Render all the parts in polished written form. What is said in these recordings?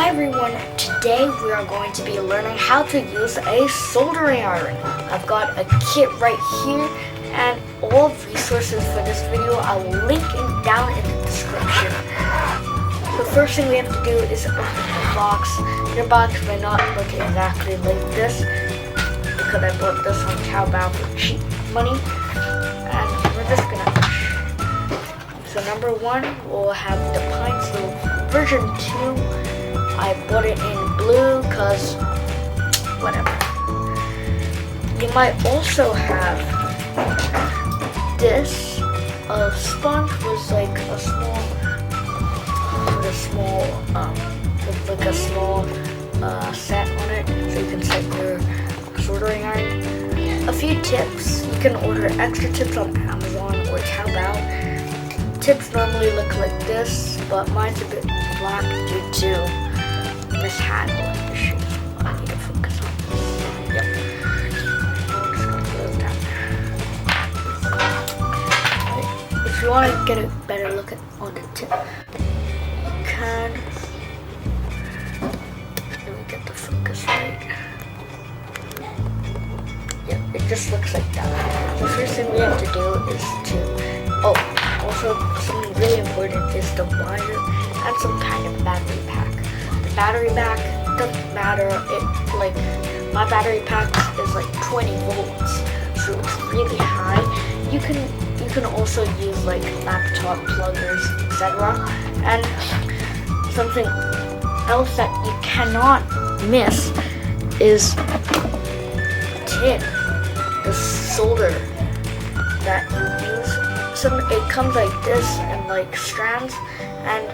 Hi everyone, today we are going to be learning how to use a soldering iron. I've got a kit right here and all resources for this video I will link down in the description. The first thing we have to do is open the box. Your box may not look exactly like this because I bought this on Taobao for cheap money. And we're just gonna... So number one, we'll have the Pinecil version 2. I bought it in blue because whatever. You might also have this. A sponge was like a small, set on it, so you can set your soldering iron. A few tips: you can order extra tips on Amazon or Taobao. Tips normally look like this, but mine's a bit black due to mishandling issues. I need to focus on this. Yep. I'm just gonna close that. Right. If you want to get a better look on the tip, you can. Let me get the focus right. Yep, it just looks like that. The first thing we have to do is to. Oh, also something really important is the wire and some kind of battery pack. Battery pack doesn't matter. My battery pack is like 20 volts, so it's really high. You can also use like laptop pluggers, etc. And something else that you cannot miss is tip, the solder that you use. It comes like this and like strands, and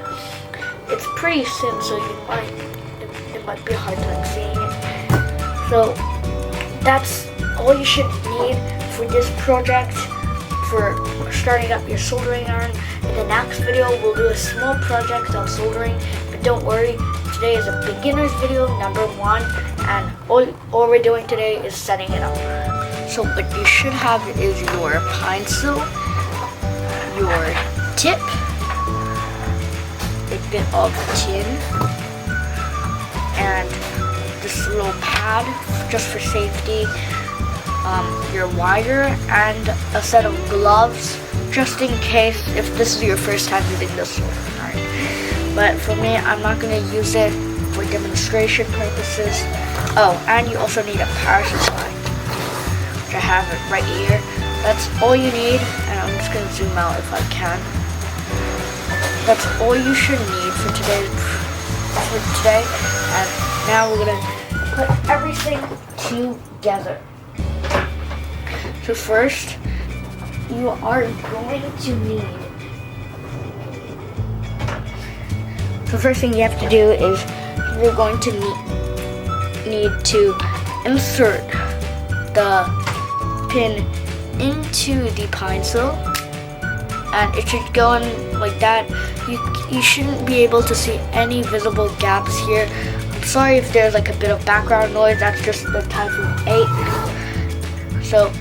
it's pretty thin, so it might be a hard time seeing it. So that's all you should need for this project for starting up your soldering iron. In the next video, we'll do a small project on soldering, but don't worry, today is a beginner's video, number 1, and all we're doing today is setting it up. So what you should have is your Pinecil, your tip, a bit of tin, and this little pad just for safety, your wire, and a set of gloves just in case if this is your first time using this soldering iron. But for me, I'm not going to use it for demonstration purposes. Oh, and you also need a power supply, which I have it right here. That's all you need, and I'm just going to zoom out if I can. That's all you should need for today. And now we're gonna put everything together. So first, you are going to need. The first thing you have to do is you're going to need to insert the pin into the Pinecil. And it should go in like that. You shouldn't be able to see any visible gaps here. I'm sorry if there's like a bit of background noise, that's just the Typhoon 8. So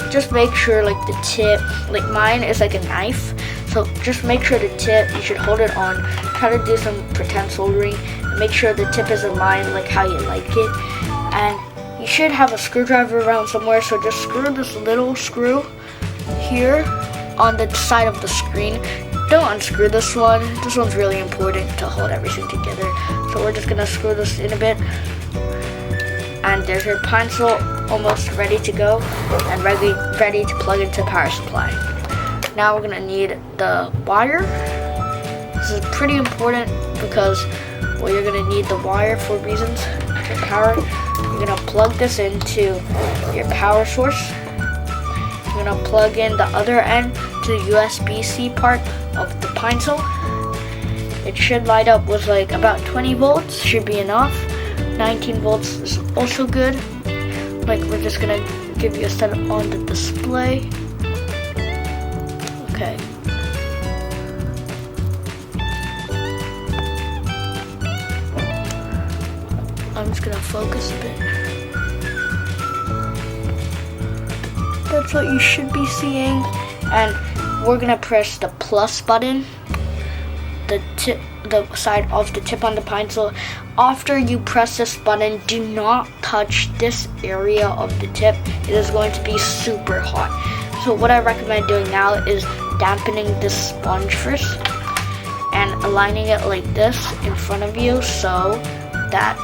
just make sure like the tip, like mine is like a knife. So just make sure the tip, you should hold it on, try to do some pretend soldering, and make sure the tip is aligned like how you like it. And you should have a screwdriver around somewhere, so just screw this little screw here on the side of the screen. Don't unscrew this one. This one's really important to hold everything together. So we're just gonna screw this in a bit. And there's your Pinecil almost ready to go and ready to plug into power supply. Now we're gonna need the wire. This is pretty important because you're gonna need the wire for reasons to power. You're gonna plug this into your power source. You're gonna plug in the other end to the USB-C part of the Pinecil. It should light up with like about 20 volts, should be enough. 19 volts is also good. Like we're just gonna give you a setup on the display. Okay. I'm just gonna focus a bit. That's what you should be seeing. And we're gonna press the plus button. the side of the tip on the Pinecil. After you press this button, do not touch this area of the tip. It is going to be super hot. So what I recommend doing now is dampening this sponge first and aligning it like this in front of you so that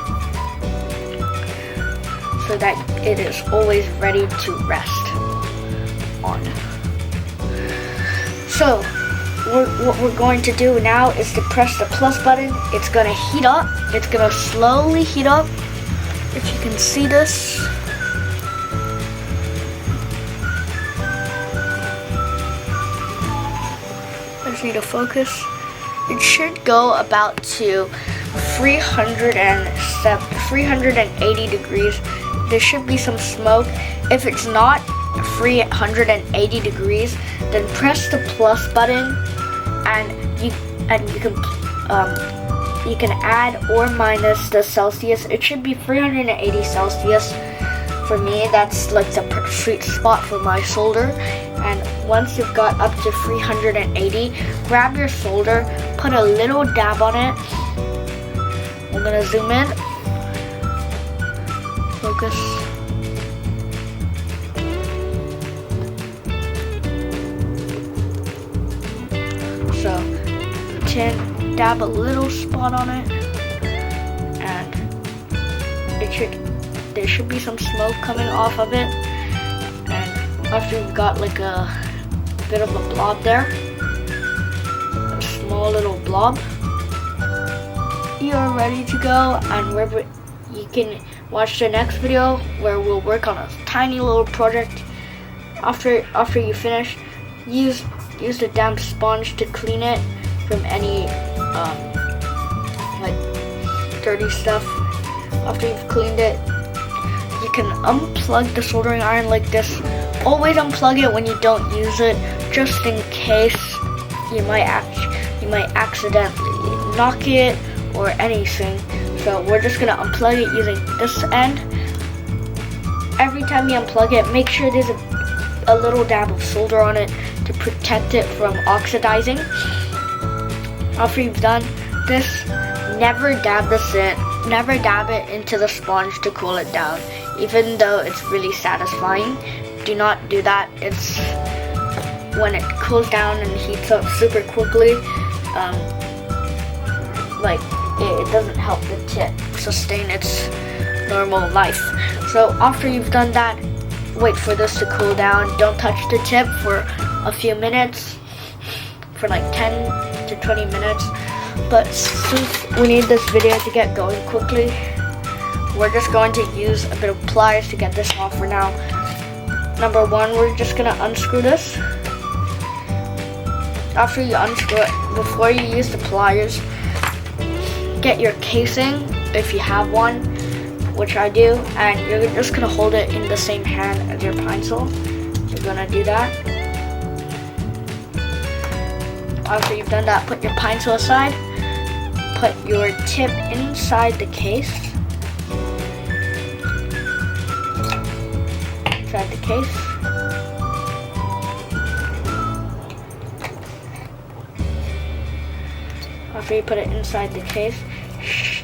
it is always ready to rest on. So what we're going to do now is to press the plus button. It's gonna heat up. It's gonna slowly heat up. If you can see this. I just need to focus. It should go about to 380 degrees. There should be some smoke. If it's not 380 degrees, then press the plus button, and you can add or minus the Celsius. It should be 380 Celsius. For me, that's like the sweet spot for my solder. And once you've got up to 380, grab your solder, put a little dab on it. I'm gonna zoom in. Focus. So, dab a little spot on it, and there should be some smoke coming off of it. And after you've got like a bit of a blob there, a small little blob, you are ready to go. And you can watch the next video where we'll work on a tiny little project. After you finish, use the damp sponge to clean it from any like dirty stuff. After you've cleaned it, you can unplug the soldering iron like this. Always unplug it when you don't use it, just in case you might accidentally knock it or anything. So we're just gonna unplug it using this end. Every time you unplug it, make sure there's a little dab of solder on it to protect it from oxidizing. After you've done this, never dab it into the sponge to cool it down. Even though it's really satisfying, do not do that. It's when it cools down and heats up super quickly, it doesn't help the tip sustain its normal life. So after you've done that, wait for this to cool down. Don't touch the tip for a few minutes, for like 10 to 20 minutes. But since we need this video to get going quickly, we're just going to use a bit of pliers to get this off for now. Number one, we're just gonna unscrew this. After you unscrew it, before you use the pliers, get your casing if you have one, which I do, and you're just gonna hold it in the same hand as your Pinecil. You're gonna do that. After you've done that, put your Pinecil aside. Put your tip inside the case. Inside the case. After you put it inside the case,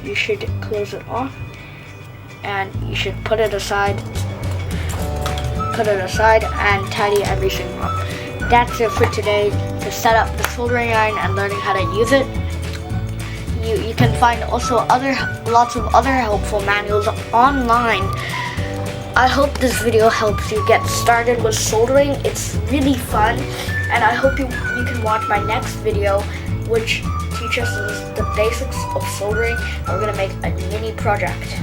you should close it off, and you should put it aside and tidy everything up. That's it for today. To set up the soldering iron and learning how to use it. You can find also lots of other helpful manuals online. I hope this video helps you get started with soldering. It's really fun, and I hope you can watch my next video, which teaches us the basics of soldering, and we're gonna make a mini project.